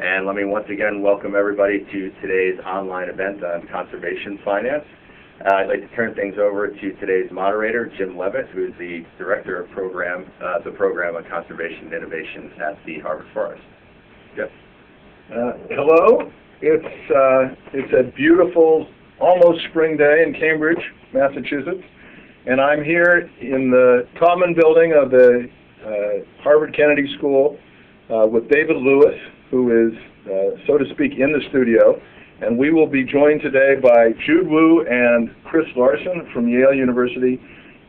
And let me once again welcome everybody to today's online event on conservation finance. I'd like to turn things over to today's moderator, Jim Levitt, who is the Director of the Program on Conservation and Innovation at the Harvard Forest. Jim. Hello. It's a beautiful, almost spring day in Cambridge, Massachusetts, and I'm here in the common building of the Harvard Kennedy School with David Lewis, who is, so to speak, in the studio. And we will be joined today by Jude Wu and Chris Larson from Yale University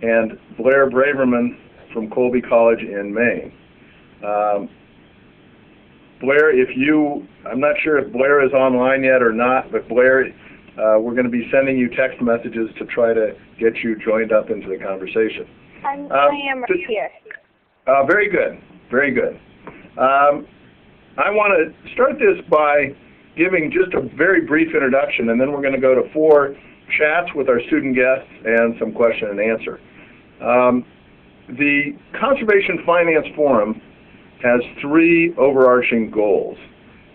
and Blair Braverman from Colby College in Maine. Blair, I'm not sure if Blair is online yet or not, but Blair, we're going to be sending you text messages to try to get you joined up into the conversation. I am right here. Very good, very good. I want to start this by giving just a very brief introduction, and then we're going to go to 4 chats with our student guests and some question and answer. The Conservation Finance Forum has 3 overarching goals.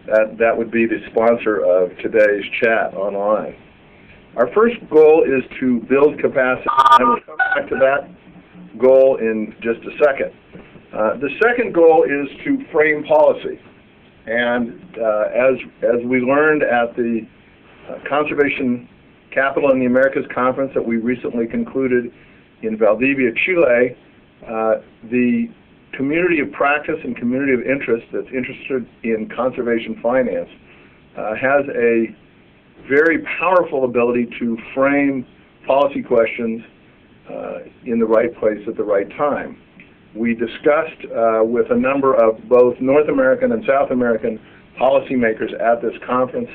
That would be the sponsor of today's chat online. Our first goal is to build capacity, and we'll come back to that goal in just a second. The second goal is to frame policy. And as we learned at the Conservation Capital in the Americas conference that we recently concluded in Valdivia, Chile, the community of practice and community of interest that's interested in conservation finance has a very powerful ability to frame policy questions in the right place at the right time. We discussed with a number of both North American and South American policymakers at this conference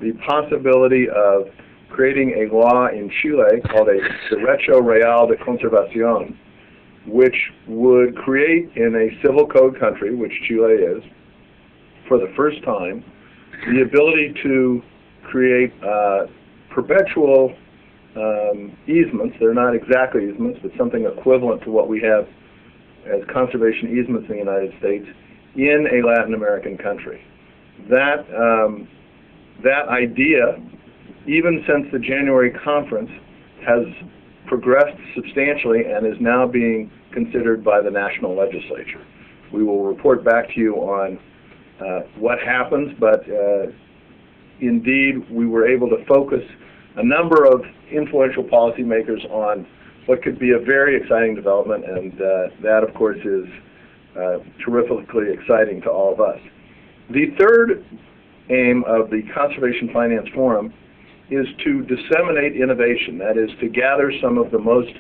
the possibility of creating a law in Chile called a Derecho Real de Conservación, which would create in a civil code country, which Chile is, for the first time, the ability to create perpetual easements. They're not exactly easements, but something equivalent to what we have as conservation easements in the United States in a Latin American country. That idea, even since the January conference, has progressed substantially and is now being considered by the national legislature. We will report back to you on what happens, but indeed we were able to focus a number of influential policymakers on what could be a very exciting development, and that, of course, is terrifically exciting to all of us. The third aim of the Conservation Finance Forum is to disseminate innovation, that is, to gather some of the most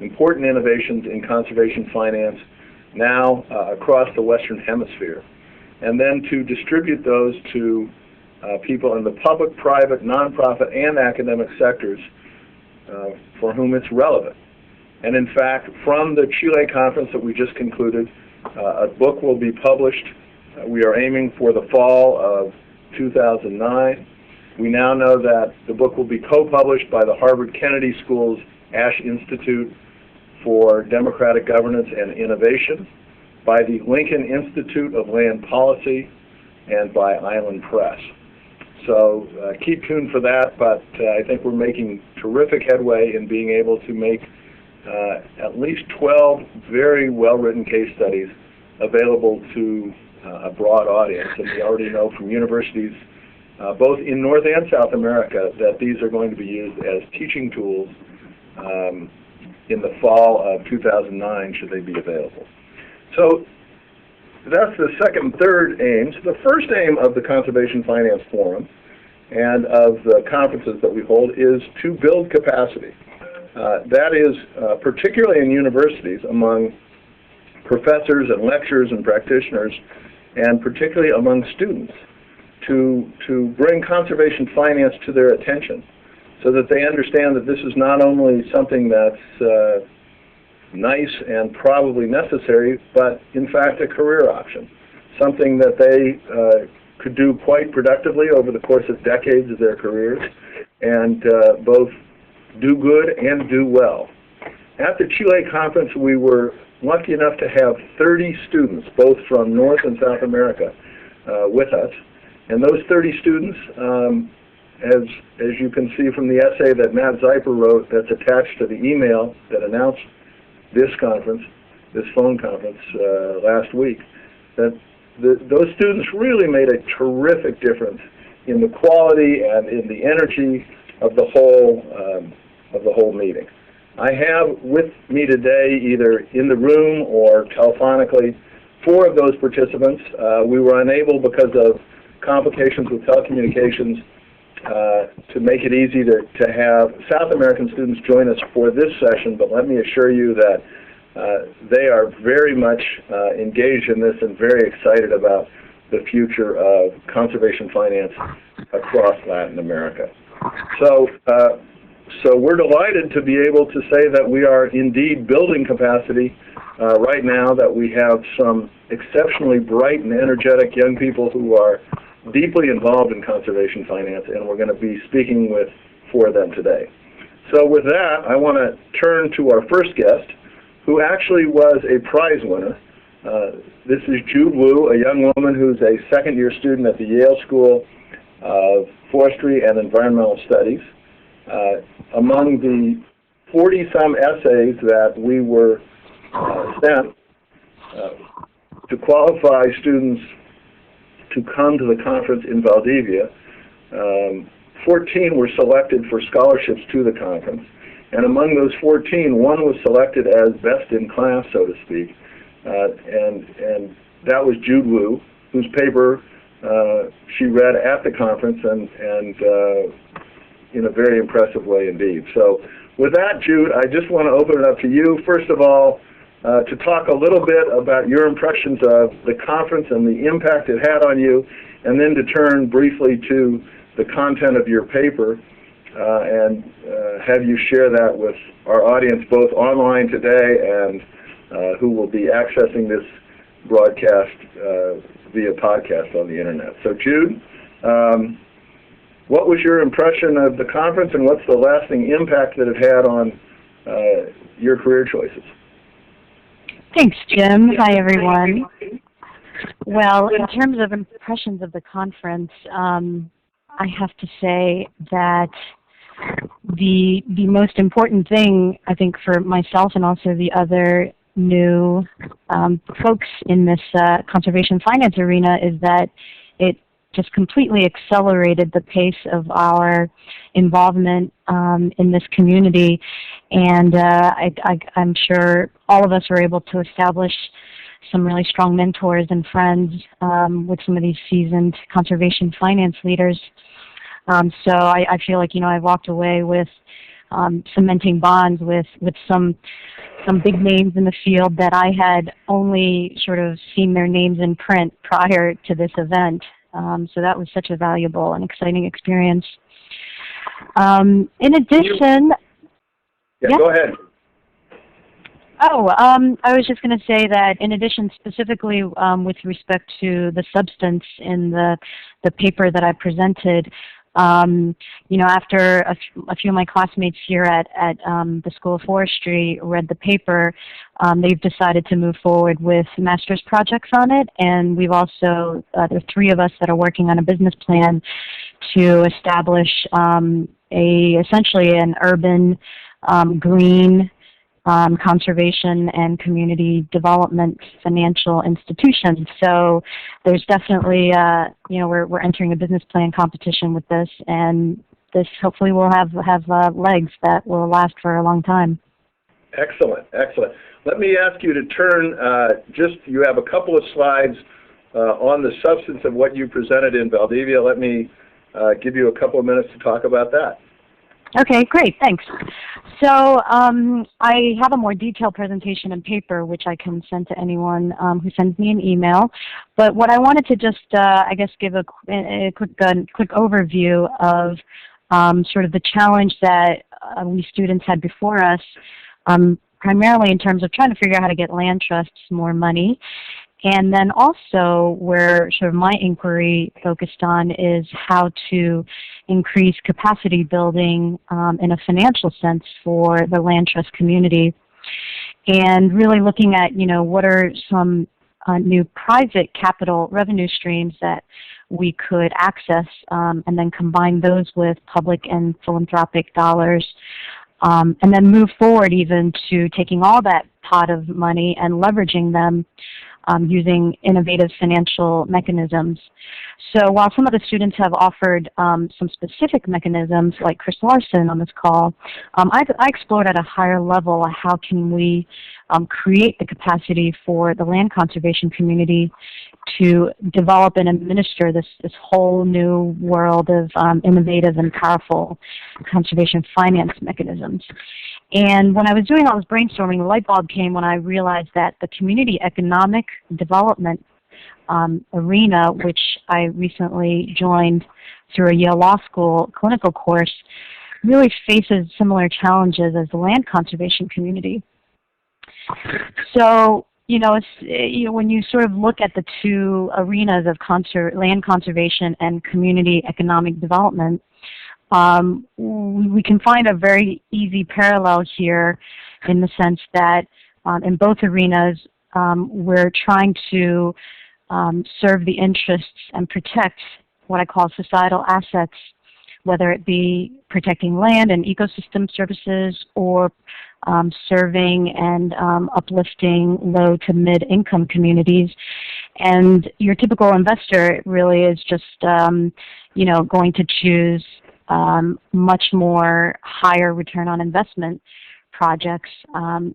important innovations in conservation finance now across the Western Hemisphere, and then to distribute those to people in the public, private, nonprofit, and academic sectors for whom it's relevant. And in fact, from the Chile conference that we just concluded, a book will be published. We are aiming for the fall of 2009. We now know that the book will be co-published by the Harvard Kennedy School's Ash Institute for Democratic Governance and Innovation, by the Lincoln Institute of Land Policy, and by Island Press. So keep tuned for that, but I think we're making terrific headway in being able to make at least 12 very well-written case studies available to a broad audience. And we already know from universities, both in North and South America, that these are going to be used as teaching tools in the fall of 2009, should they be available. So that's the second and third aims. The first aim of the Conservation Finance Forum and of the conferences that we hold is to build capacity. That is particularly in universities among professors and lecturers and practitioners, and particularly among students, to bring conservation finance to their attention so that they understand that this is not only something that's nice and probably necessary, but in fact a career option, something that they could do quite productively over the course of decades of their careers, and both do good and do well. At the Chile conference, we were lucky enough to have 30 students, both from North and South America, with us, And those 30 students, as you can see from the essay that Matt Zeiper wrote that's attached to the email that announced this conference, this phone conference last week, that those students really made a terrific difference in the quality and in the energy of the whole meeting. I have with me today, either in the room or telephonically, 4 of those participants. We were unable, because of complications with telecommunications, to make it easy to have South American students join us for this session, but let me assure you that they are very much engaged in this and very excited about the future of conservation finance across Latin America. So we're delighted to be able to say that we are indeed building capacity right now, that we have some exceptionally bright and energetic young people who are deeply involved in conservation finance, and we're going to be speaking with 4 of them today. So with that, I want to turn to our first guest, who actually was a prize winner. This is Jude Wu, a young woman who's a second-year student at the Yale School of Forestry and Environmental Studies. Among the 40-some essays that we were sent to qualify students to come to the conference in Valdivia, 14 were selected for scholarships to the conference. And among those 14, 1 was selected as best in class, so to speak. And that was Jude Wu, whose paper she read at the conference and in a very impressive way indeed. So with that, Jude, I just want to open it up to you, first of all, to talk a little bit about your impressions of the conference and the impact it had on you, and then to turn briefly to the content of your paper and have you share that with our audience both online today and who will be accessing this broadcast via podcast on the internet. So Jude, what was your impression of the conference, and what's the lasting impact that it had on your career choices? Thanks, Jim. Hi, everyone. Well, in terms of impressions of the conference, I have to say that the most important thing, I think, for myself and also the other new folks in this conservation finance arena is that it just completely accelerated the pace of our involvement in this community, and I'm sure all of us were able to establish some really strong mentors and friends with some of these seasoned conservation finance leaders. So I feel like, I've walked away with cementing bonds with some big names in the field that I had only sort of seen their names in print prior to this event. So that was such a valuable and exciting experience. In addition... Yeah, go ahead. Oh, I was just going to say that in addition, specifically with respect to the substance in the paper that I presented, after a few of my classmates here at the School of Forestry read the paper, they've decided to move forward with master's projects on it, and we've also, there are 3 of us that are working on a business plan to establish essentially an urban green conservation and community development financial institution. So there's definitely, we're entering a business plan competition with this, and this hopefully will have legs that will last for a long time. Excellent, excellent. Let me ask you to turn, you have a couple of slides on the substance of what you presented in Valdivia. Let me give you a couple of minutes to talk about that. Okay, great, thanks. So I have a more detailed presentation and paper which I can send to anyone who sends me an email. But what I wanted to just, give a quick overview of sort of the challenge that we students had before us, primarily in terms of trying to figure out how to get land trusts more money. And then also where sort of my inquiry focused on is how to increase capacity building in a financial sense for the land trust community. And really looking at, what are some new private capital revenue streams that we could access and then combine those with public and philanthropic dollars, and then move forward even to taking all that pot of money and leveraging them using innovative financial mechanisms. So while some of the students have offered some specific mechanisms, like Chris Larson on this call, I explored at a higher level how can we create the capacity for the land conservation community to develop and administer this whole new world of innovative and powerful conservation finance mechanisms. And when I was doing all this brainstorming, the light bulb came when I realized that the community economic development arena, which I recently joined through a Yale Law School clinical course, really faces similar challenges as the land conservation community. So, when you sort of look at the two arenas of land conservation and community economic development, we can find a very easy parallel here in the sense that in both arenas, we're trying to serve the interests and protect what I call societal assets, whether it be protecting land and ecosystem services or serving and uplifting low to mid-income communities. And your typical investor really is just, going to choose much more higher return on investment projects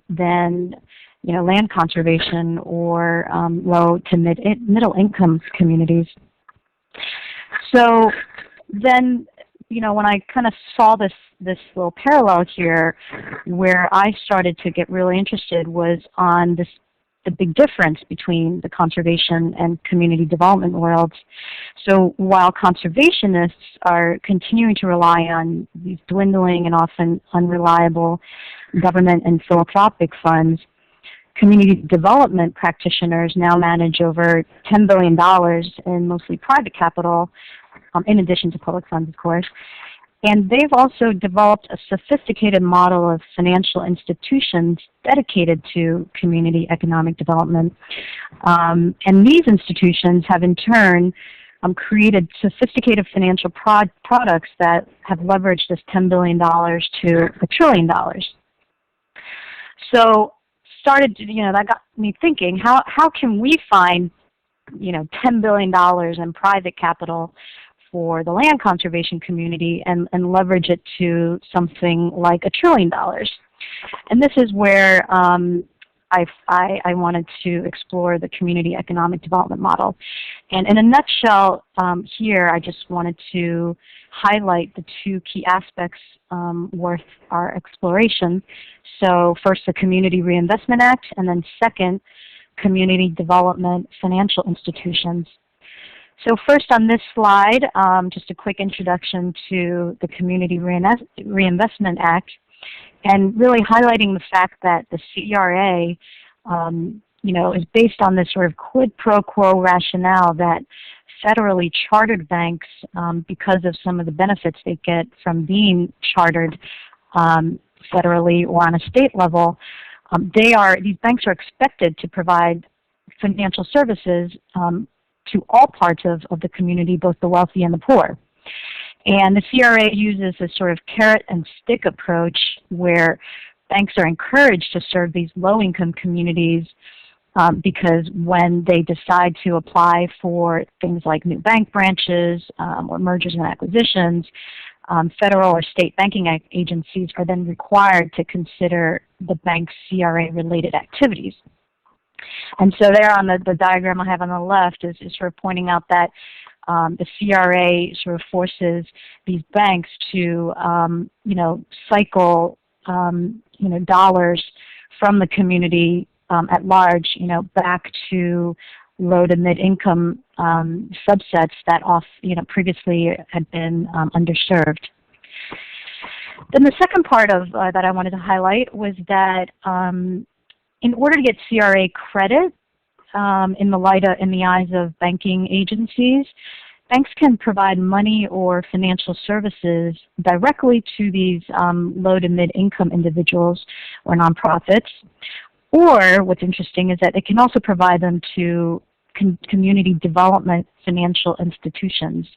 than land conservation or low to middle income communities. So then, when I kind of saw this little parallel here, where I started to get really interested was on the big difference between the conservation and community development worlds. So while conservationists are continuing to rely on these dwindling and often unreliable government and philanthropic funds, community development practitioners now manage over $10 billion in mostly private capital, in addition to public funds, of course. And they've also developed a sophisticated model of financial institutions dedicated to community economic development. And these institutions have in turn created sophisticated financial products that have leveraged this $10 billion to $1 trillion. So that got me thinking, how can we find, $10 billion in private capital for the land conservation community and leverage it to something like $1 trillion? And this is where I wanted to explore the community economic development model. And in a nutshell, here I just wanted to highlight the two key aspects worth our exploration. So first, the Community Reinvestment Act, and then second, community development financial institutions. So first on this slide, just a quick introduction to the Community Reinvestment Act, and really highlighting the fact that the CRA, is based on this sort of quid pro quo rationale that federally chartered banks, because of some of the benefits they get from being chartered federally or on a state level, these banks are expected to provide financial services to all parts of the community, both the wealthy and the poor. And the CRA uses this sort of carrot and stick approach where banks are encouraged to serve these low-income communities because when they decide to apply for things like new bank branches or mergers and acquisitions, federal or state banking agencies are then required to consider the bank's CRA-related activities. And so there on the diagram I have on the left is sort of pointing out that the CRA sort of forces these banks to, cycle, dollars from the community at large, back to low to mid-income subsets that previously had been underserved. Then the second part of that I wanted to highlight was that in order to get CRA credit in the eyes of banking agencies, banks can provide money or financial services directly to these low to mid-income individuals or nonprofits, Or what's interesting is that it can also provide them to community development financial institutions,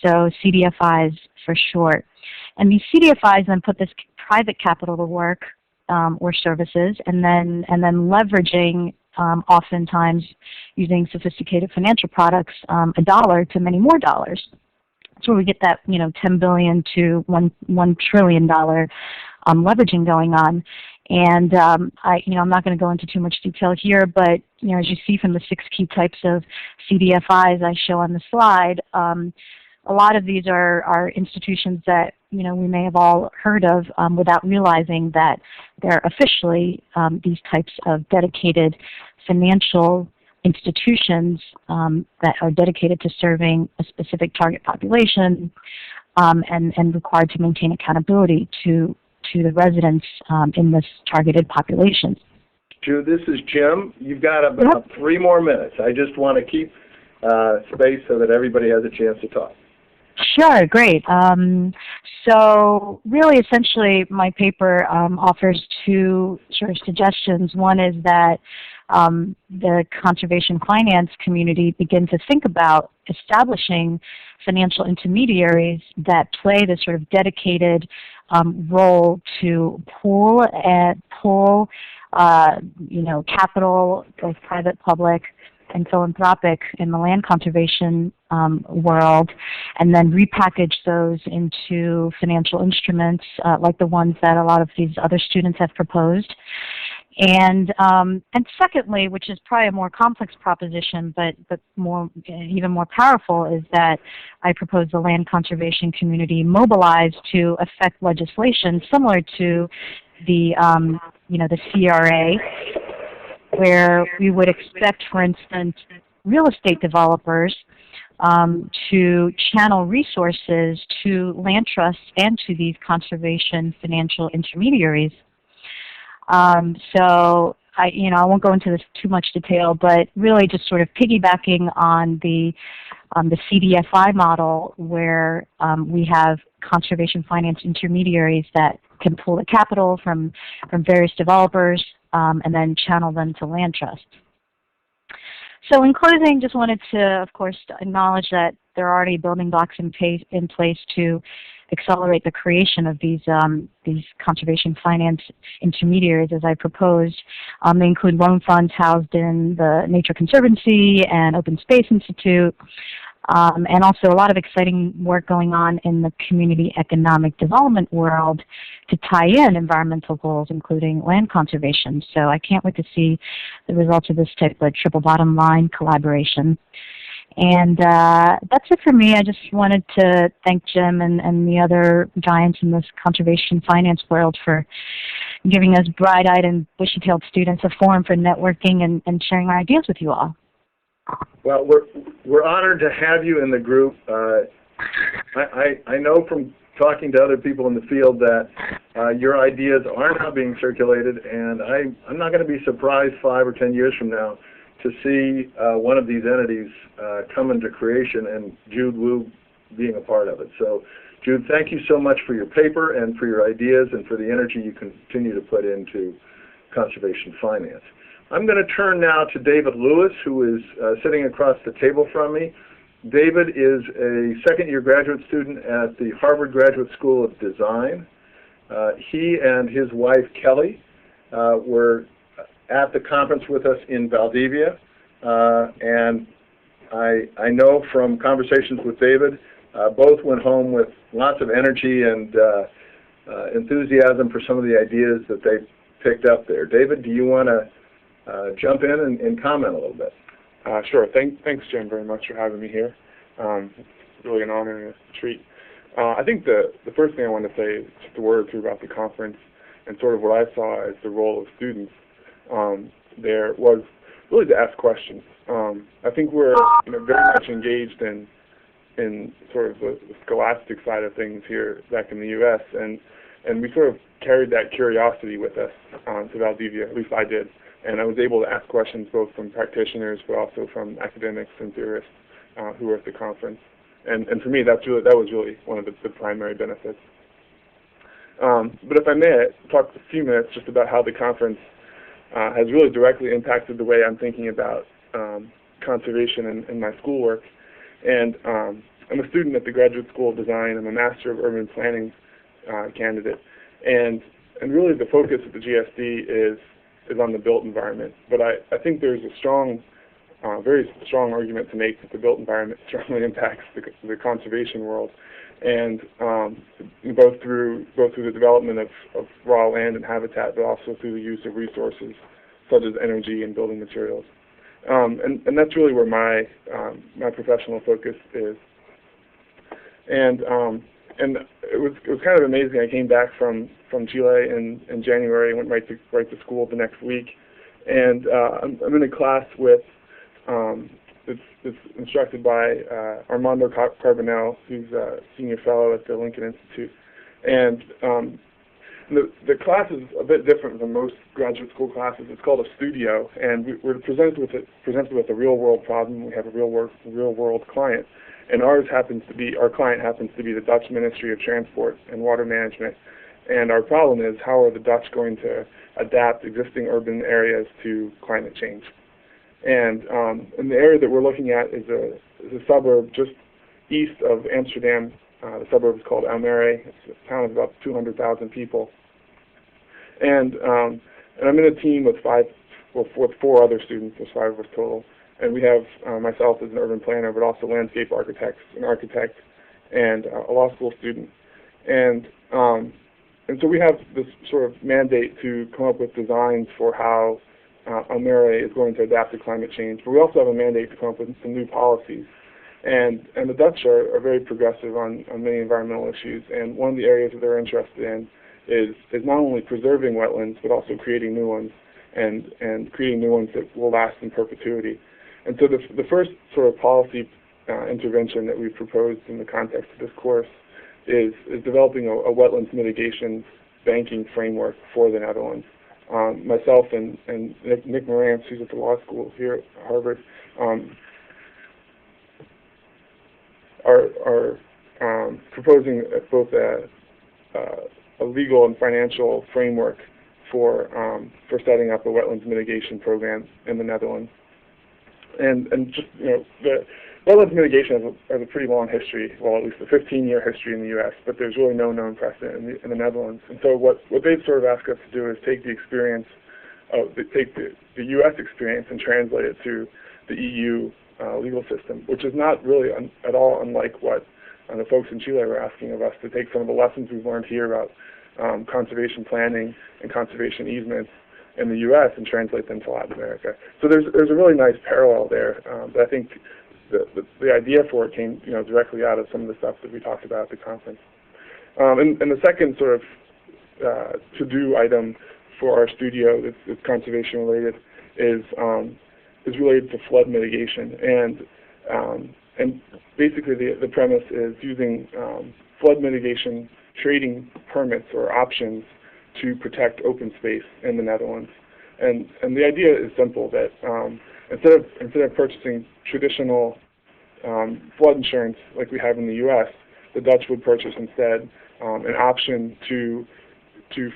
so CDFIs for short. And these CDFIs then put this private capital to work or services, and then leveraging oftentimes using sophisticated financial products, a dollar to many more dollars. That's where we get that, $10 billion to $1 trillion leveraging going on. And I'm not going to go into too much detail here, but as you see from the 6 key types of CDFIs I show on the slide, a lot of these are institutions that we may have all heard of without realizing that they're officially these types of dedicated financial institutions that are dedicated to serving a specific target population and required to maintain accountability to the residents in this targeted population. Jude, this is Jim. You've got about 3 more minutes. I just want to keep space so that everybody has a chance to talk. Sure, great. So really, essentially, my paper offers 2 sort of suggestions. One is that the conservation finance community begin to think about establishing financial intermediaries that play this sort of dedicated role to pool capital, both private, public, and philanthropic in the land conservation world, and then repackage those into financial instruments like the ones that a lot of these other students have proposed. And secondly, which is probably a more complex proposition, but even more powerful, is that I propose the land conservation community mobilize to affect legislation similar to the the CRA, where we would expect, for instance, real estate developers to channel resources to land trusts and to these conservation financial intermediaries. So I won't go into this too much detail, but really just sort of piggybacking on the CDFI model, where we have conservation finance intermediaries that can pull the capital from various developers and then channel them to land trusts. So in closing, just wanted to, of course, acknowledge that there are already building blocks in place to accelerate the creation of these conservation finance intermediaries, as I proposed. They include loan funds housed in the Nature Conservancy and Open Space Institute, and also a lot of exciting work going on in the community economic development world to tie in environmental goals, including land conservation. So I can't wait to see the results of this type of triple bottom line collaboration. And that's it for me. I just wanted to thank Jim and the other giants in this conservation finance world for giving us bright-eyed and bushy-tailed students a forum for networking and sharing our ideas with you all. Well, we're honored to have you in the group. I know from talking to other people in the field that your ideas are now being circulated, and I'm not going to be surprised 5 or 10 years from now to see one of these entities come into creation and Jude Wu being a part of it. So, Jude, thank you so much for your paper and for your ideas and for the energy you continue to put into conservation finance. I'm going to turn now to David Lewis, who is sitting across the table from me. David is a second-year graduate student at the Harvard Graduate School of Design. He and his wife, Kelly, were at the conference with us in Valdivia, and I know from conversations with David, both went home with lots of energy and enthusiasm for some of the ideas that they picked up there. David, do you want to jump in and comment a little bit? Sure. Thanks, Jim, very much for having me here. It's really an honor and a treat. I think the first thing I want to say is just a word or two about the conference and sort of what I saw as the role of students there was really to ask questions. I think we're very much engaged in sort of the scholastic side of things here back in the U.S., and we sort of carried that curiosity with us to Valdivia, at least I did. And I was able to ask questions both from practitioners but also from academics and theorists who were at the conference. And for me, that was really one of the primary benefits. But if I may, talk a few minutes just about how the conference has really directly impacted the way I'm thinking about conservation in my schoolwork. And I'm a student at the Graduate School of Design. I'm a Master of Urban Planning candidate. And really the focus of the GSD is on the built environment. But I think there's a strong, very strong argument to make that the built environment strongly impacts the conservation world. And both through the development of raw land and habitat, but also through the use of resources such as energy and building materials. And that's really where my professional focus is. And it was kind of amazing. I came back from Chile in January and went right to school the next week. And I'm in a class with it's instructed by Armando Carbonell, who's a senior fellow at the Lincoln Institute. And the class is a bit different than most graduate school classes. It's called a studio, and we're presented with a real-world problem. We have a real-world client, and our client happens to be the Dutch Ministry of Transport and Water Management. And our problem is, how are the Dutch going to adapt existing urban areas to climate change? And the area that we're looking at is a suburb just east of Amsterdam. The suburb is called Almere. It's a town of about 200,000 people. And I'm in a team with four other students. There's 5 of us total. And we have myself as an urban planner, but also landscape architects, an architect, and a law school student. And so we have this sort of mandate to come up with designs for how Almere is going to adapt to climate change. But we also have a mandate to come up with some new policies. And the Dutch are very progressive on many environmental issues. And one of the areas that they're interested in is not only preserving wetlands, but also creating new ones, and creating new ones that will last in perpetuity. And so the first sort of policy intervention that we've proposed in the context of this course is developing a wetlands mitigation banking framework for the Netherlands. Myself and Nick Morantz, who's at the law school here at Harvard, are proposing both a legal and financial framework for setting up a wetlands mitigation program in the Netherlands. And just, the wetlands mitigation has a pretty long history, well, at least a 15-year history in the U.S., but there's really no known precedent in the Netherlands. And so what they've sort of asked us to do is take the experience take the U.S. experience and translate it to the EU legal system, which is not really at all unlike what the folks in Chile were asking of us, to take some of the lessons we've learned here about conservation planning and conservation easements in the U.S. and translate them to Latin America. So there's a really nice parallel there. But I think the idea for it came directly out of some of the stuff that we talked about at the conference. And the second sort of to-do item for our studio that's conservation related is related to flood mitigation. And basically the premise is using flood mitigation trading permits or options to protect open space in the Netherlands. And the idea is simple, that instead of purchasing traditional flood insurance like we have in the U.S., the Dutch would purchase instead an option to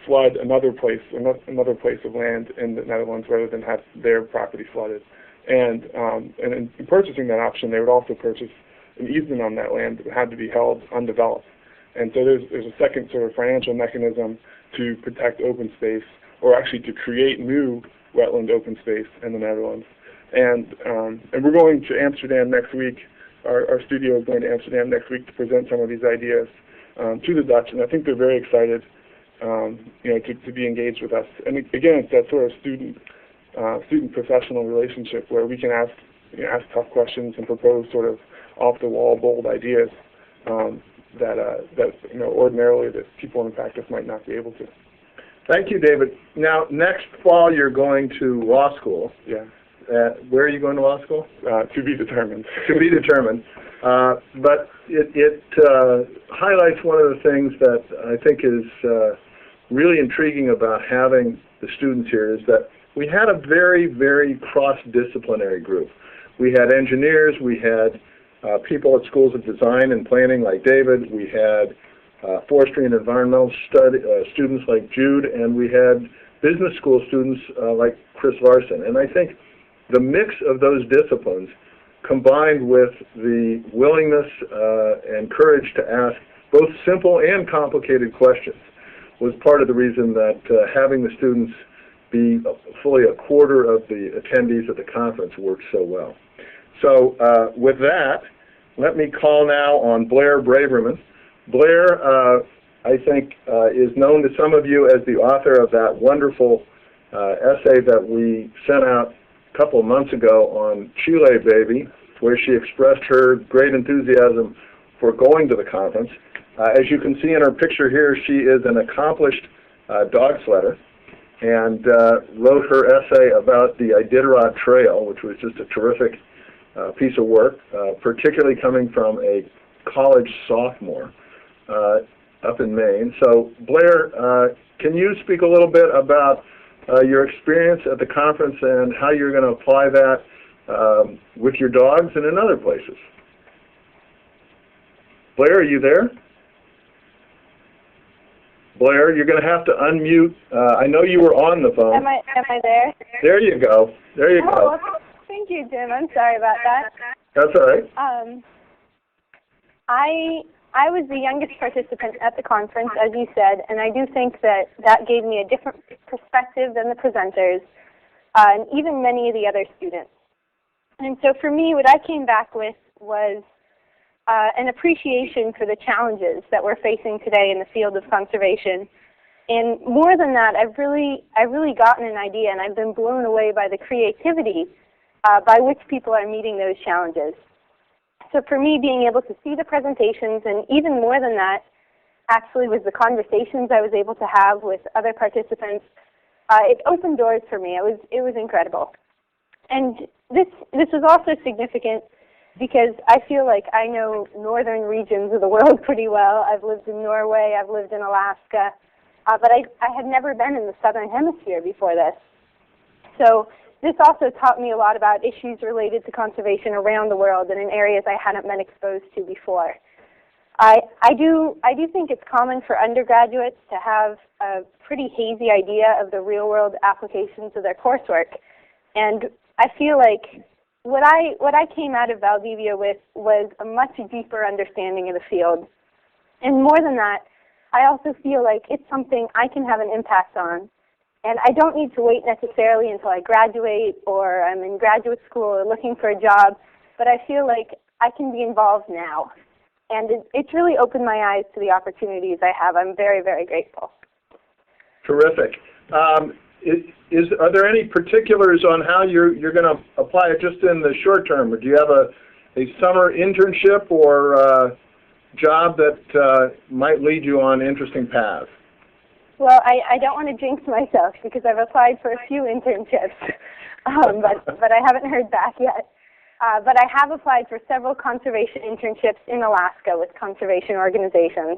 flood another place of land in the Netherlands rather than have their property flooded. And in purchasing that option, they would also purchase an easement on that land that had to be held undeveloped. And so there's a second sort of financial mechanism to protect open space, or actually to create new wetland open space in the Netherlands. And we're going to Amsterdam next week. Our studio is going to Amsterdam next week to present some of these ideas to the Dutch, and I think they're very excited, to be engaged with us. And again, it's that sort of student-professional relationship where we can ask tough questions and propose sort of off-the-wall, bold ideas that ordinarily that people in practice might not be able to. Thank you, David. Now, next fall you're going to law school. Yeah. Where are you going to law school? To be determined. To be determined. But it highlights one of the things that I think is really intriguing about having the students here is that we had a very, very cross-disciplinary group. We had engineers, we had people at schools of design and planning like David, we had forestry and environmental students like Jude, and we had business school students like Chris Larson. And I think the mix of those disciplines combined with the willingness and courage to ask both simple and complicated questions was part of the reason that having the students be fully a quarter of the attendees at the conference worked so well. So with that, let me call now on Blair Braverman. Blair, I think, is known to some of you as the author of that wonderful essay that we sent out a couple of months ago on Chile, baby, where she expressed her great enthusiasm for going to the conference. As you can see in her picture here, she is an accomplished dog sledder and wrote her essay about the Iditarod Trail, which was just a terrific piece of work, particularly coming from a college sophomore up in Maine. So Blair, can you speak a little bit about your experience at the conference and how you're going to apply that with your dogs and in other places? Blair, are you there? Blair, you're going to have to unmute. I know you were on the phone. Am I there? There you go. There you go. Oh, thank you, Jim. I'm sorry about that. That's all right. I was the youngest participant at the conference, as you said, and I do think that that gave me a different perspective than the presenters, and even many of the other students. And so for me, what I came back with was an appreciation for the challenges that we're facing today in the field of conservation. And more than that, I've really gotten an idea, and I've been blown away by the creativity by which people are meeting those challenges. So for me, being able to see the presentations, and even more than that, actually was the conversations I was able to have with other participants, it opened doors for me. It was incredible. And this was also significant because I feel like I know northern regions of the world pretty well. I've lived in Norway, I've lived in Alaska, but I had never been in the southern hemisphere before this. So this also taught me a lot about issues related to conservation around the world and in areas I hadn't been exposed to before. I do think it's common for undergraduates to have a pretty hazy idea of the real-world applications of their coursework, and I feel like what I came out of Valdivia with was a much deeper understanding of the field. And more than that, I also feel like it's something I can have an impact on. And I don't need to wait necessarily until I graduate or I'm in graduate school or looking for a job, but I feel like I can be involved now. And it's really opened my eyes to the opportunities I have. I'm very, very grateful. Terrific. Are there any particulars on how you're going to apply it just in the short term? Or do you have a summer internship or job that might lead you on interesting paths? Well, I don't want to jinx myself because I've applied for a few internships, but I haven't heard back yet. But I have applied for several conservation internships in Alaska with conservation organizations,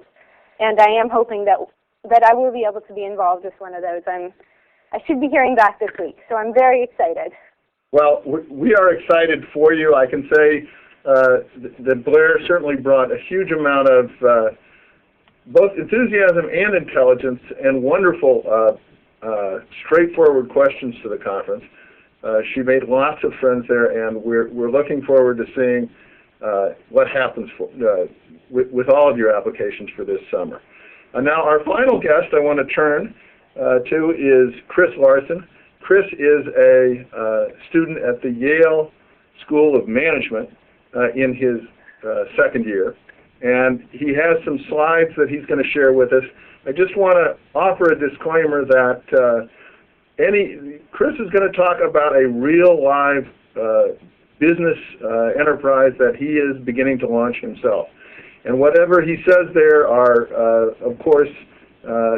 and I am hoping that I will be able to be involved with one of those. I should be hearing back this week, so I'm very excited. Well, we are excited for you. I can say that Blair certainly brought a huge amount of both enthusiasm and intelligence and wonderful, straightforward questions to the conference. She made lots of friends there, and we're looking forward to seeing what happens with all of your applications for this summer. Now, our final guest I want to turn to is Chris Larson. Chris is a student at the Yale School of Management in his second year, and he has some slides that he's going to share with us. I just want to offer a disclaimer that Chris is going to talk about a real live business enterprise that he is beginning to launch himself. And whatever he says there are, of course,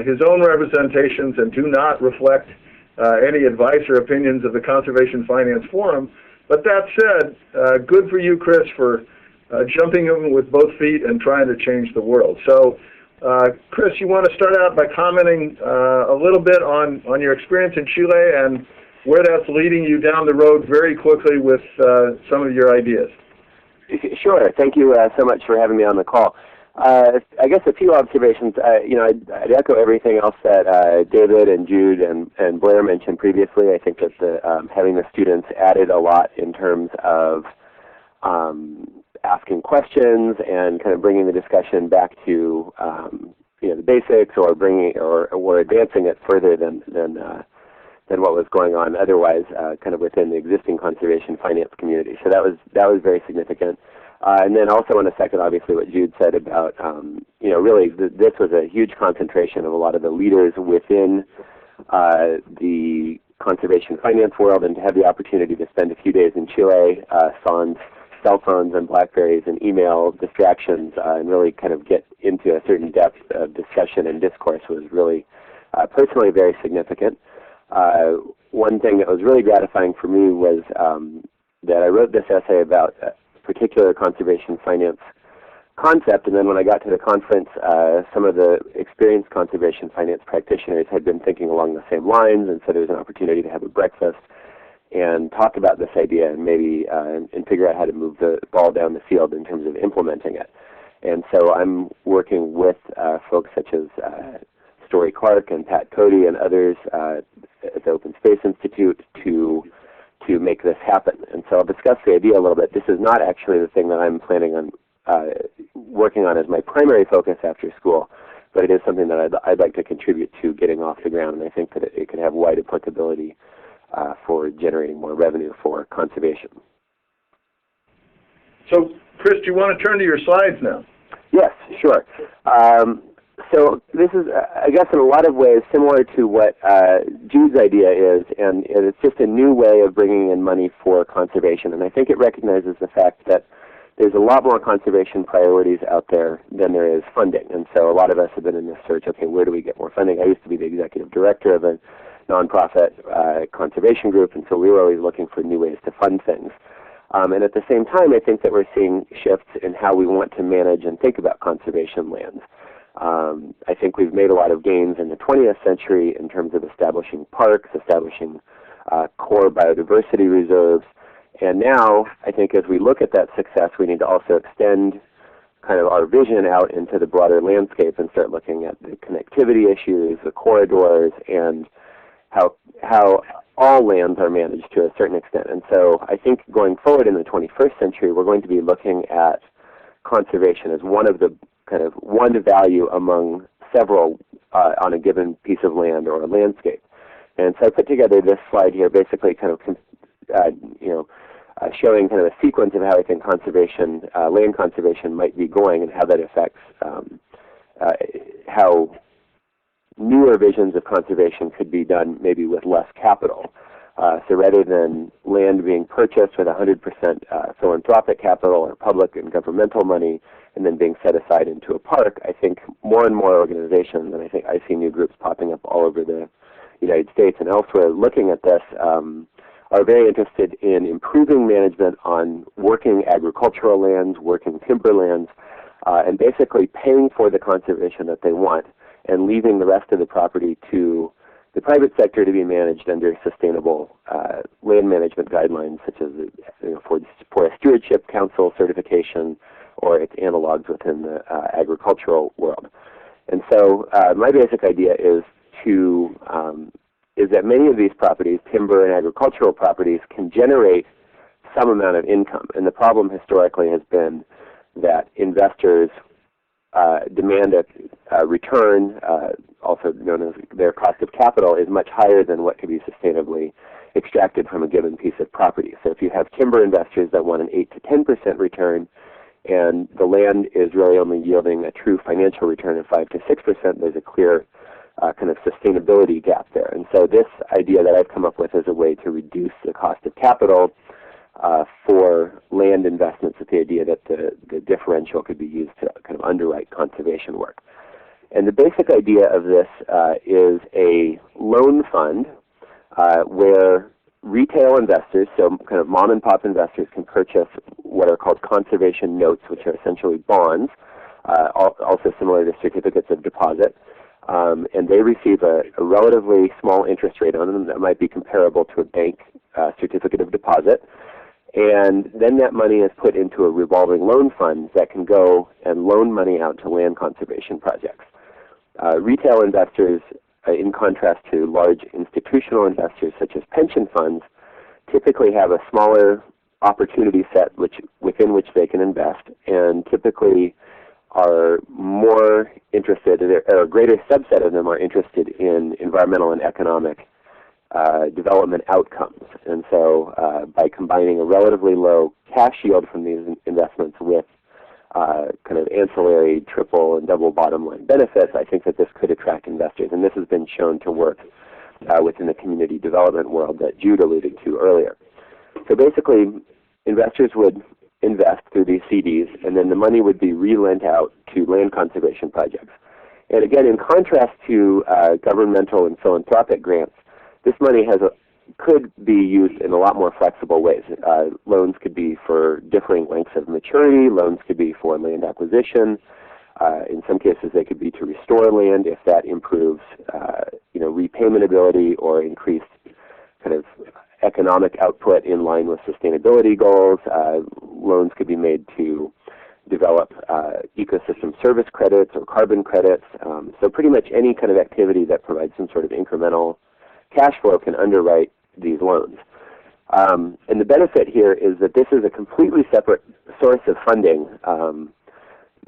his own representations and do not reflect any advice or opinions of the Conservation Finance Forum. But that said, good for you, Chris, for jumping in with both feet and trying to change the world. So, Chris, you want to start out by commenting a little bit on your experience in Chile and where that's leading you down the road very quickly with some of your ideas. Sure. Thank you so much for having me on the call. I guess a few observations. I'd echo everything else that David and Jude and Blair mentioned previously. I think that having the students added a lot in terms of asking questions and kind of bringing the discussion back to the basics, or or advancing it further than what was going on otherwise, kind of within the existing conservation finance community. So that was very significant. And then also in a second, obviously, what Jude said about, really this was a huge concentration of a lot of the leaders within the conservation finance world, and to have the opportunity to spend a few days in Chile, sans cell phones and BlackBerries and email distractions, and really kind of get into a certain depth of discussion and discourse was really personally very significant. One thing that was really gratifying for me was that I wrote this essay about particular conservation finance concept, and then when I got to the conference, some of the experienced conservation finance practitioners had been thinking along the same lines, and so there was an opportunity to have a breakfast and talk about this idea and maybe and figure out how to move the ball down the field in terms of implementing it. And so I'm working with folks such as Story Clark and Pat Cody and others at the Open Space Institute to make this happen. And so I'll discuss the idea a little bit. This is not actually the thing that I'm planning on working on as my primary focus after school, but it is something that I'd like to contribute to getting off the ground, and I think that it could have wide applicability for generating more revenue for conservation. So, Chris, do you want to turn to your slides now? Yes, sure. So this is, I guess, in a lot of ways similar to what Jude's idea is, and it's just a new way of bringing in money for conservation. And I think it recognizes the fact that there's a lot more conservation priorities out there than there is funding. And so a lot of us have been in this search, okay, where do we get more funding? I used to be the executive director of a nonprofit conservation group, and so we were always looking for new ways to fund things. And at the same time, I think that we're seeing shifts in how we want to manage and think about conservation lands. I think we've made a lot of gains in the 20th century in terms of establishing parks, establishing core biodiversity reserves, and now I think as we look at that success, we need to also extend kind of our vision out into the broader landscape and start looking at the connectivity issues, the corridors, and how all lands are managed to a certain extent. And so I think going forward in the 21st century, we're going to be looking at conservation as one value among several on a given piece of land or a landscape. And so I put together this slide here, basically kind of showing kind of a sequence of how I think conservation, land conservation might be going, and how that affects how newer visions of conservation could be done maybe with less capital. So rather than land being purchased with 100% philanthropic capital or public and governmental money and then being set aside into a park, I think more and more organizations, and I think I see new groups popping up all over the United States and elsewhere looking at this, are very interested in improving management on working agricultural lands, working timberlands, and basically paying for the conservation that they want and leaving the rest of the property to the private sector to be managed under sustainable land management guidelines, such as Forest Stewardship Council certification or its analogs within the agricultural world. And so my basic idea is that many of these properties, timber and agricultural properties, can generate some amount of income. And the problem historically has been that investors demand a return, also known as their cost of capital, is much higher than what can be sustainably extracted from a given piece of property. So if you have timber investors that want an 8 to 10% return, and the land is really only yielding a true financial return of 5 to 6%, there's a clear kind of sustainability gap there. And so this idea that I've come up with is a way to reduce the cost of capital for land investments, with the idea that the differential could be used to kind of underwrite conservation work. And the basic idea of this is a loan fund where retail investors, so kind of mom and pop investors, can purchase what are called conservation notes, which are essentially bonds, also similar to certificates of deposit. And they receive a relatively small interest rate on them that might be comparable to a bank certificate of deposit. And then that money is put into a revolving loan fund that can go and loan money out to land conservation projects. Retail investors, in contrast to large institutional investors such as pension funds, typically have a smaller opportunity set within which they can invest, and typically are more interested, or a greater subset of them are interested in environmental and economic development outcomes. And so by combining a relatively low cash yield from these investments with kind of ancillary triple and double bottom line benefits, I think that this could attract investors. And this has been shown to work within the community development world that Jude alluded to earlier. So basically, investors would invest through these CDs, and then the money would be re-lent out to land conservation projects. And again, in contrast to governmental and philanthropic grants, this money could be used in a lot more flexible ways. Loans could be for differing lengths of maturity. Loans could be for land acquisition. In some cases, they could be to restore land if that improves, repayment ability or increased kind of economic output in line with sustainability goals. Loans could be made to develop ecosystem service credits or carbon credits. So pretty much any kind of activity that provides some sort of incremental cash flow can underwrite these loans. And the benefit here is that this is a completely separate source of funding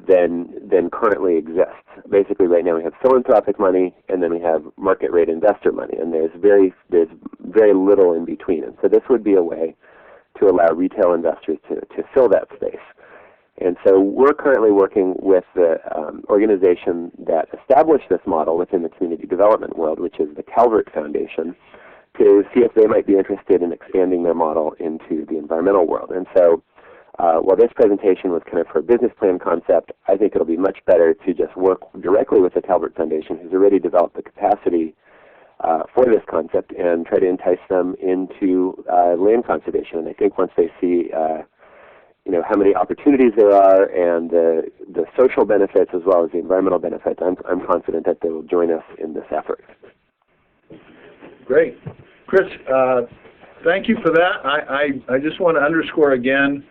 than currently exists. Basically, right now we have philanthropic money, and then we have market rate investor money, and there's very little in between. And so this would be a way to allow retail investors to fill that space. And so we're currently working with the organization that established this model within the community development world, which is the Calvert Foundation, to see if they might be interested in expanding their model into the environmental world. And so while this presentation was kind of for a business plan concept, I think it'll be much better to just work directly with the Calvert Foundation, who's already developed the capacity for this concept, and try to entice them into land conservation. And I think once they see how many opportunities there are and the social benefits as well as the environmental benefits, I'm confident that they will join us in this effort. Great. Chris, thank you for that. I just want to underscore again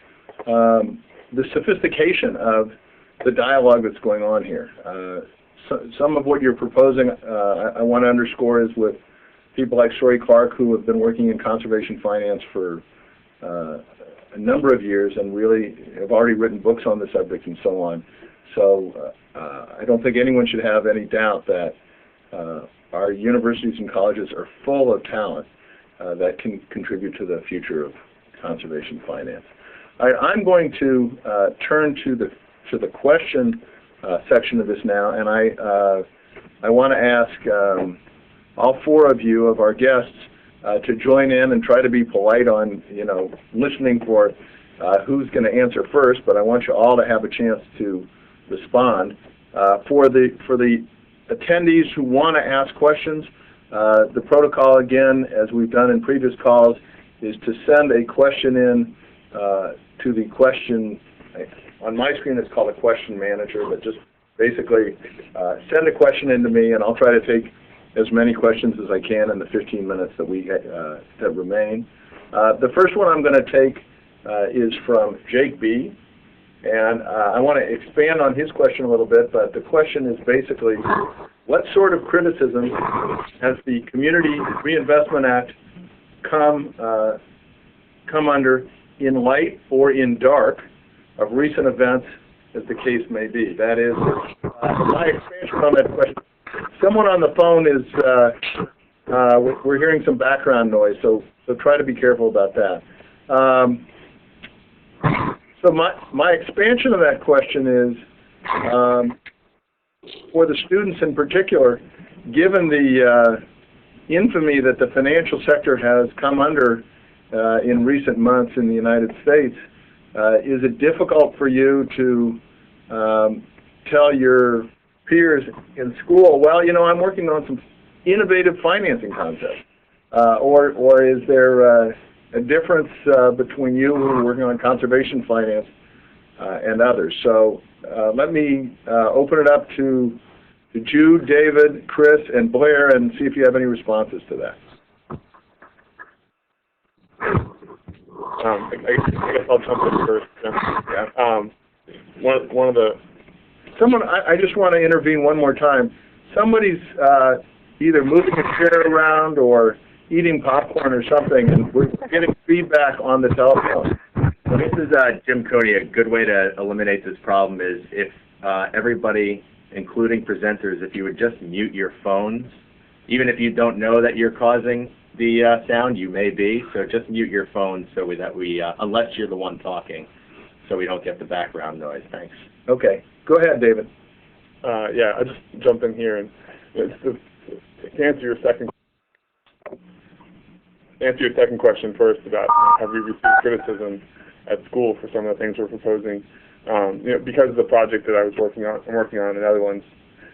the sophistication of the dialogue that's going on here. Some of what you're proposing, I want to underscore, is with people like Story Clark, who have been working in conservation finance for a number of years and really have already written books on the subject and so on. So I don't think anyone should have any doubt that our universities and colleges are full of talent that can contribute to the future of conservation finance. I'm going to turn to the question section of this now, and I want to ask all four of you, of our guests, to join in and try to be polite on, listening for who's going to answer first. But I want you all to have a chance to respond. For the attendees who want to ask questions, the protocol, again, as we've done in previous calls, is to send a question in to the question. On my screen it's called a question manager, but just basically send a question into me, and I'll try to take as many questions as I can in the 15 minutes that remain. The first one I'm going to take is from Jake B. And I want to expand on his question a little bit, but the question is basically, what sort of criticism has the Community Reinvestment Act come under, in light or in dark, of recent events, as the case may be? That is, my expansion on that question. Someone on the phone is, we're hearing some background noise, so try to be careful about that. So my expansion of that question is, for the students in particular, given the infamy that the financial sector has come under in recent months in the United States, is it difficult for you to tell your peers in school, well, I'm working on some innovative financing concepts, or is there a difference between you who are working on conservation finance and others? So let me open it up to Jude, David, Chris, and Blair, and see if you have any responses to that. I guess I'll jump in first. Yeah. One of the I just want to intervene one more time. Somebody's either moving a chair around or eating popcorn or something, and we're getting feedback on the telephone. This is Jim Coney. A good way to eliminate this problem is if everybody, including presenters, if you would just mute your phones, even if you don't know that you're causing the sound, you may be, so just mute your phone so that we, unless you're the one talking, so we don't get the background noise. Thanks. Okay. Go ahead, David. Yeah, I'll just jump in here and to answer your second question first about have we received criticism at school for some of the things we're proposing. Because the project that I'm working on in the Netherlands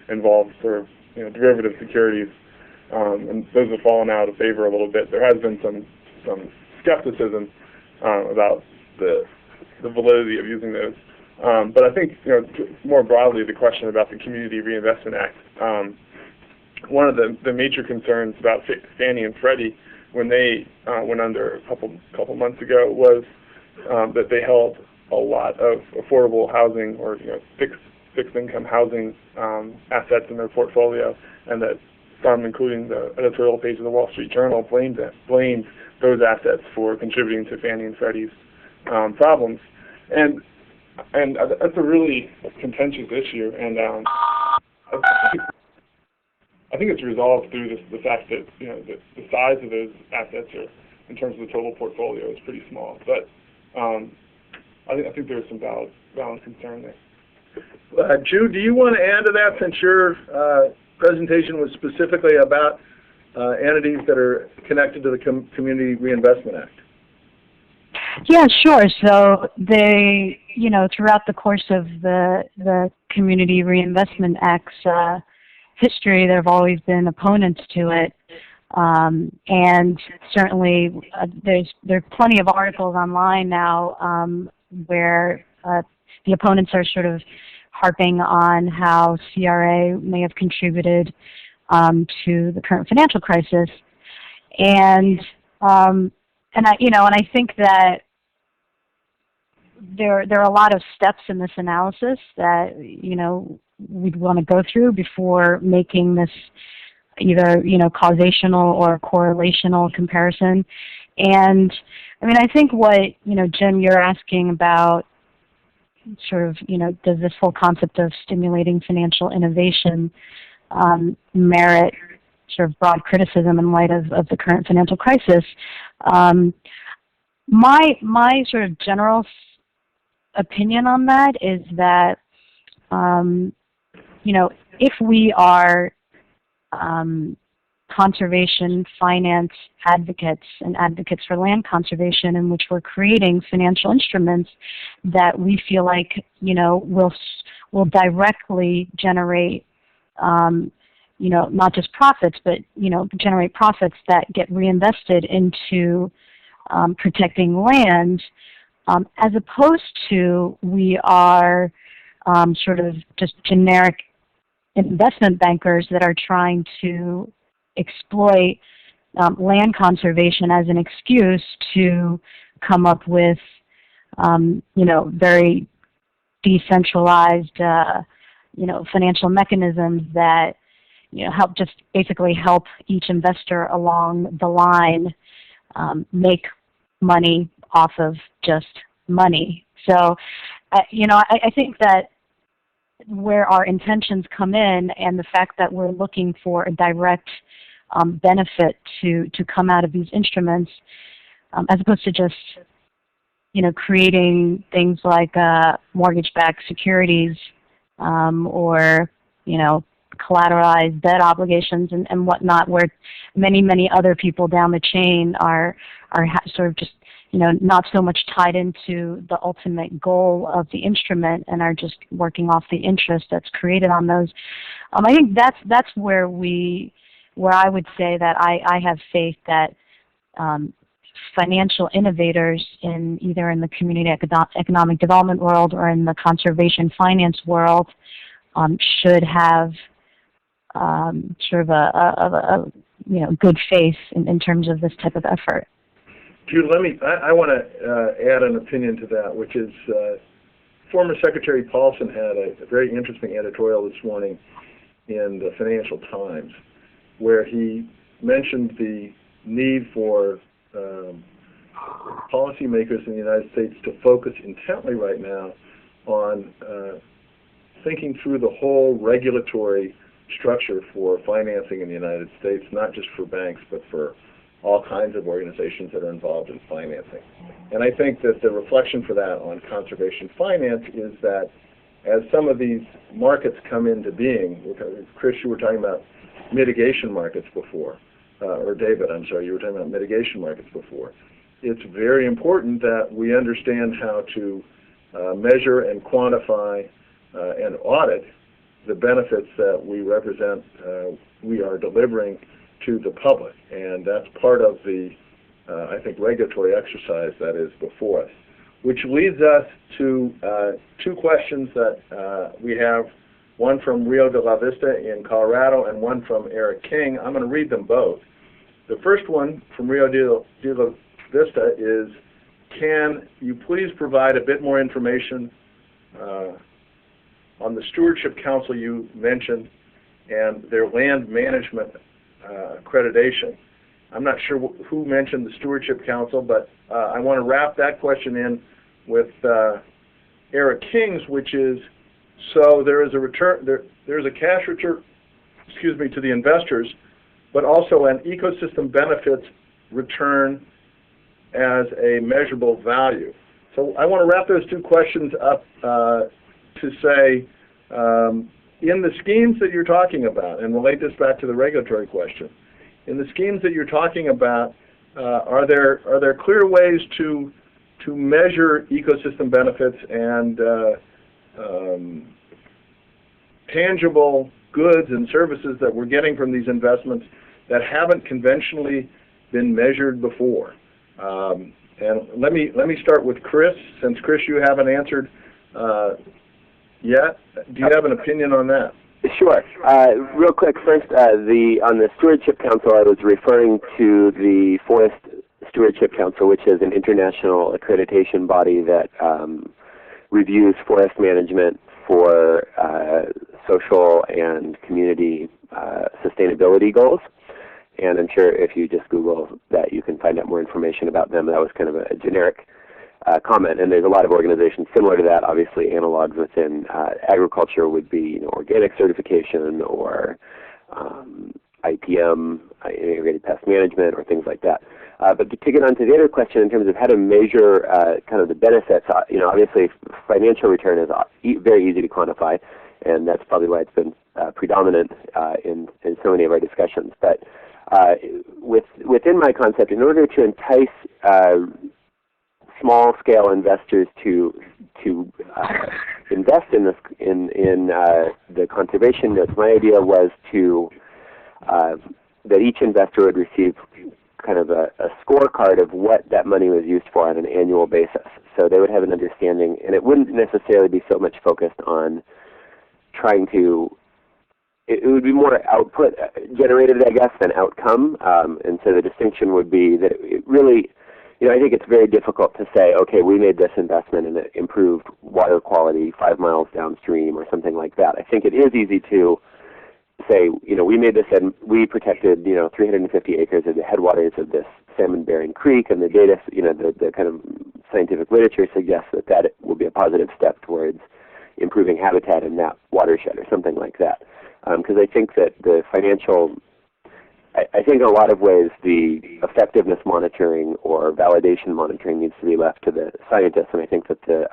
involves sort of derivative securities, and those have fallen out of favor a little bit. There has been some skepticism about the validity of using those. But I think more broadly the question about the Community Reinvestment Act. One of the major concerns about Fannie and Freddie when they went under a couple months ago was that they held a lot of affordable housing or fixed income housing assets in their portfolio, and that some, including the editorial page of the Wall Street Journal, blamed those assets for contributing to Fannie and Freddie's problems, and that's a really contentious issue, and I think it's resolved through the fact that the size of those assets are, in terms of the total portfolio, is pretty small. But I think there's some valid concern there. Jude, do you want to add to that, since your presentation was specifically about entities that are connected to the Community Reinvestment Act? Yeah, sure. So they, throughout the course of the Community Reinvestment Act's history, there have always been opponents to it, and certainly there are plenty of articles online now where the opponents are sort of harping on how CRA may have contributed to the current financial crisis, and I think that there are a lot of steps in this analysis that we'd want to go through before making this either causational or correlational comparison. And I think what Jim, you're asking about, sort of does this whole concept of stimulating financial innovation merit sort of broad criticism in light of the current financial crisis? My sort of general opinion on that is that if we are conservation finance advocates and advocates for land conservation, in which we're creating financial instruments that we feel like will directly generate not just profits, but generate profits that get reinvested into protecting land, as opposed to we are sort of just generic investment bankers that are trying to exploit land conservation as an excuse to come up with very decentralized financial mechanisms that basically help each investor along the line make money off of just money. So I think that where our intentions come in, and the fact that we're looking for a direct benefit to come out of these instruments, as opposed to just creating things like mortgage-backed securities or collateralized debt obligations and whatnot, where many other people down the chain are sort of just not so much tied into the ultimate goal of the instrument and are just working off the interest that's created on those. I think that's where I would say that I have faith that financial innovators either in the community economic development world or in the conservation finance world should have sort of a good faith in terms of this type of effort. Jude, I want to add an opinion to that, which is former Secretary Paulson had a very interesting editorial this morning in the Financial Times, where he mentioned the need for policymakers in the United States to focus intently right now on thinking through the whole regulatory structure for financing in the United States, not just for banks, but for all kinds of organizations that are involved in financing. And I think that the reflection for that on conservation finance is that as some of these markets come into being, Chris, you were talking about mitigation markets before, or David, I'm sorry, you were talking about mitigation markets before. It's very important that we understand how to measure and quantify and audit the benefits that we represent, we are delivering to the public. And that's part of the, I think, regulatory exercise that is before us. Which leads us to two questions that we have, one from Rio de la Vista in Colorado and one from Eric King. I'm going to read them both. The first one from Rio de la Vista is, can you please provide a bit more information on the Stewardship Council you mentioned and their land management accreditation? I'm not sure who mentioned the Stewardship Council, but I want to wrap that question in with Eric King's, which is, so there is a return, there's a cash return, to the investors, but also an ecosystem benefits return as a measurable value. So I want to wrap those two questions up to say, in the schemes that you're talking about, and relate this back to the regulatory question, in the schemes that you're talking about, are there clear ways to measure ecosystem benefits and tangible goods and services that we're getting from these investments that haven't conventionally been measured before? And let me start with Chris, since Chris, you haven't answered yet. Do you have an opinion on that? Sure. Real quick, first, on the Stewardship Council, I was referring to the Forest Stewardship Council, which is an international accreditation body that reviews forest management for social and community sustainability goals. And I'm sure if you just Google that, you can find out more information about them. That was kind of a generic comment, and there's a lot of organizations similar to that. Obviously, analogs within agriculture would be, organic certification or IPM, integrated pest management, or things like that. But to get on to the other question in terms of how to measure kind of the benefits, obviously financial return is very easy to quantify, and that's probably why it's been predominant in so many of our discussions. But within my concept, in order to entice small-scale investors to invest in this in the conservation notes, my idea was that each investor would receive kind of a scorecard of what that money was used for on an annual basis. So they would have an understanding, and it wouldn't necessarily be so much focused on trying to, it would be more output generated, I guess, than outcome. And so the distinction would be that it really, I think it's very difficult to say, okay, we made this investment and it improved water quality 5 miles downstream or something like that. I think it is easy to say, we made this and we protected, 350 acres of the headwaters of this salmon-bearing creek, and the data, the kind of scientific literature suggests that will be a positive step towards improving habitat in that watershed or something like that. Because I think that the financial, I think in a lot of ways the effectiveness monitoring or validation monitoring needs to be left to the scientists, and I think that the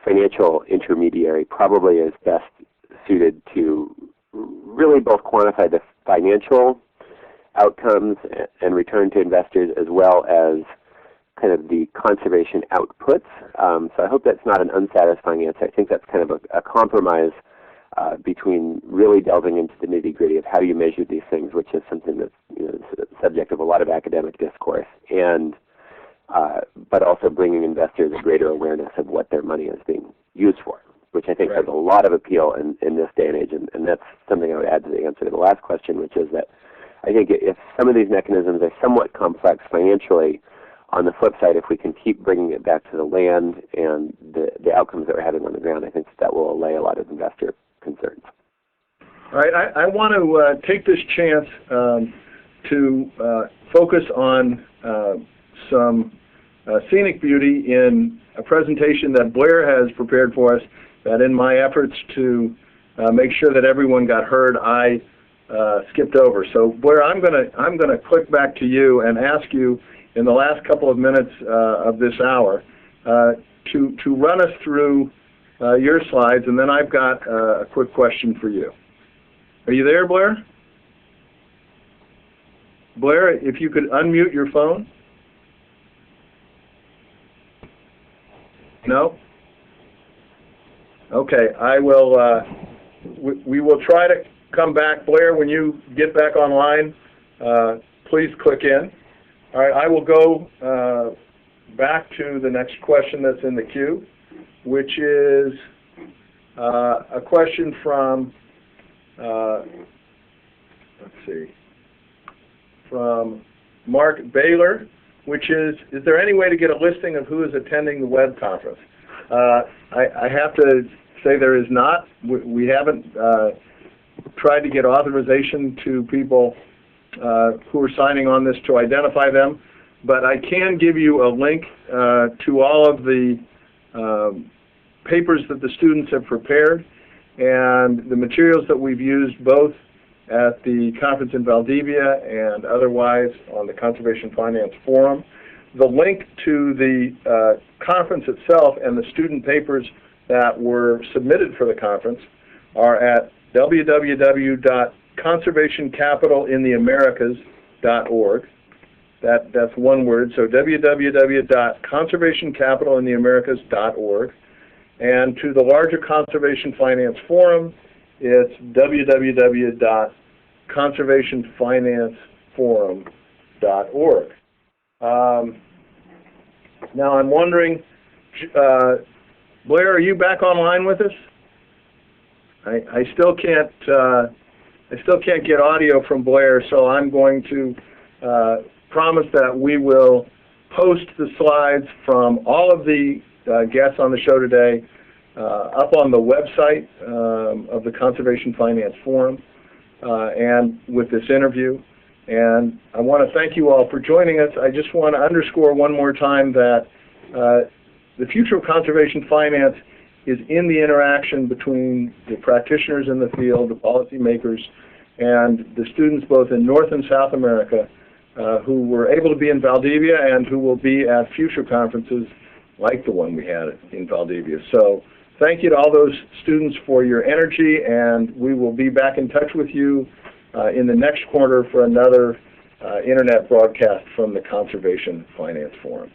financial intermediary probably is best suited to really both quantify the financial outcomes and return to investors, as well as kind of the conservation outputs. So I hope that's not an unsatisfying answer. I think that's kind of a compromise between really delving into the nitty-gritty of how you measure these things, which is something that's the subject of a lot of academic discourse, and but also bringing investors a greater awareness of what their money is being used for, which I think has a lot of appeal in this day and age. And that's something I would add to the answer to the last question, which is that I think if some of these mechanisms are somewhat complex financially, on the flip side, if we can keep bringing it back to the land and the outcomes that we're having on the ground, I think that will allay a lot of investor concerns. All right, I want to take this chance to focus on some scenic beauty in a presentation that Blair has prepared for us, that in my efforts to make sure that everyone got heard, I skipped over. So Blair, I'm gonna click back to you and ask you in the last couple of minutes of this hour to run us through your slides, and then I've got a quick question for you. Are you there, Blair? Blair, if you could unmute your phone. No? Okay, I will, we will try to come back. Blair, when you get back online, please click in. All right, I will go back to the next question that's in the queue, which is a question from, let's see, from Mark Baylor, which is there any way to get a listing of who is attending the web conference? I have to say there is not. We haven't tried to get authorization to people who are signing on this to identify them, but I can give you a link to all of the papers that the students have prepared and the materials that we've used both at the conference in Valdivia and otherwise on the Conservation Finance Forum. The link to the conference itself and the student papers that were submitted for the conference are at www.conservationcapitalintheamericas.org. That's one word, so www.conservationcapitalintheamericas.org. And to the larger Conservation Finance Forum, it's www.conservationfinanceforum.org. Now I'm wondering, Blair, are you back online with us? I still can't get audio from Blair, so I'm going to promise that we will post the slides from all of the guests on the show today up on the website of the Conservation Finance Forum and with this interview. And I want to thank you all for joining us. I just want to underscore one more time that the future of conservation finance is in the interaction between the practitioners in the field, the policymakers, and the students both in North and South America who were able to be in Valdivia and who will be at future conferences like the one we had in Valdivia. So thank you to all those students for your energy, and we will be back in touch with you in the next quarter for another internet broadcast from the Conservation Finance Forum.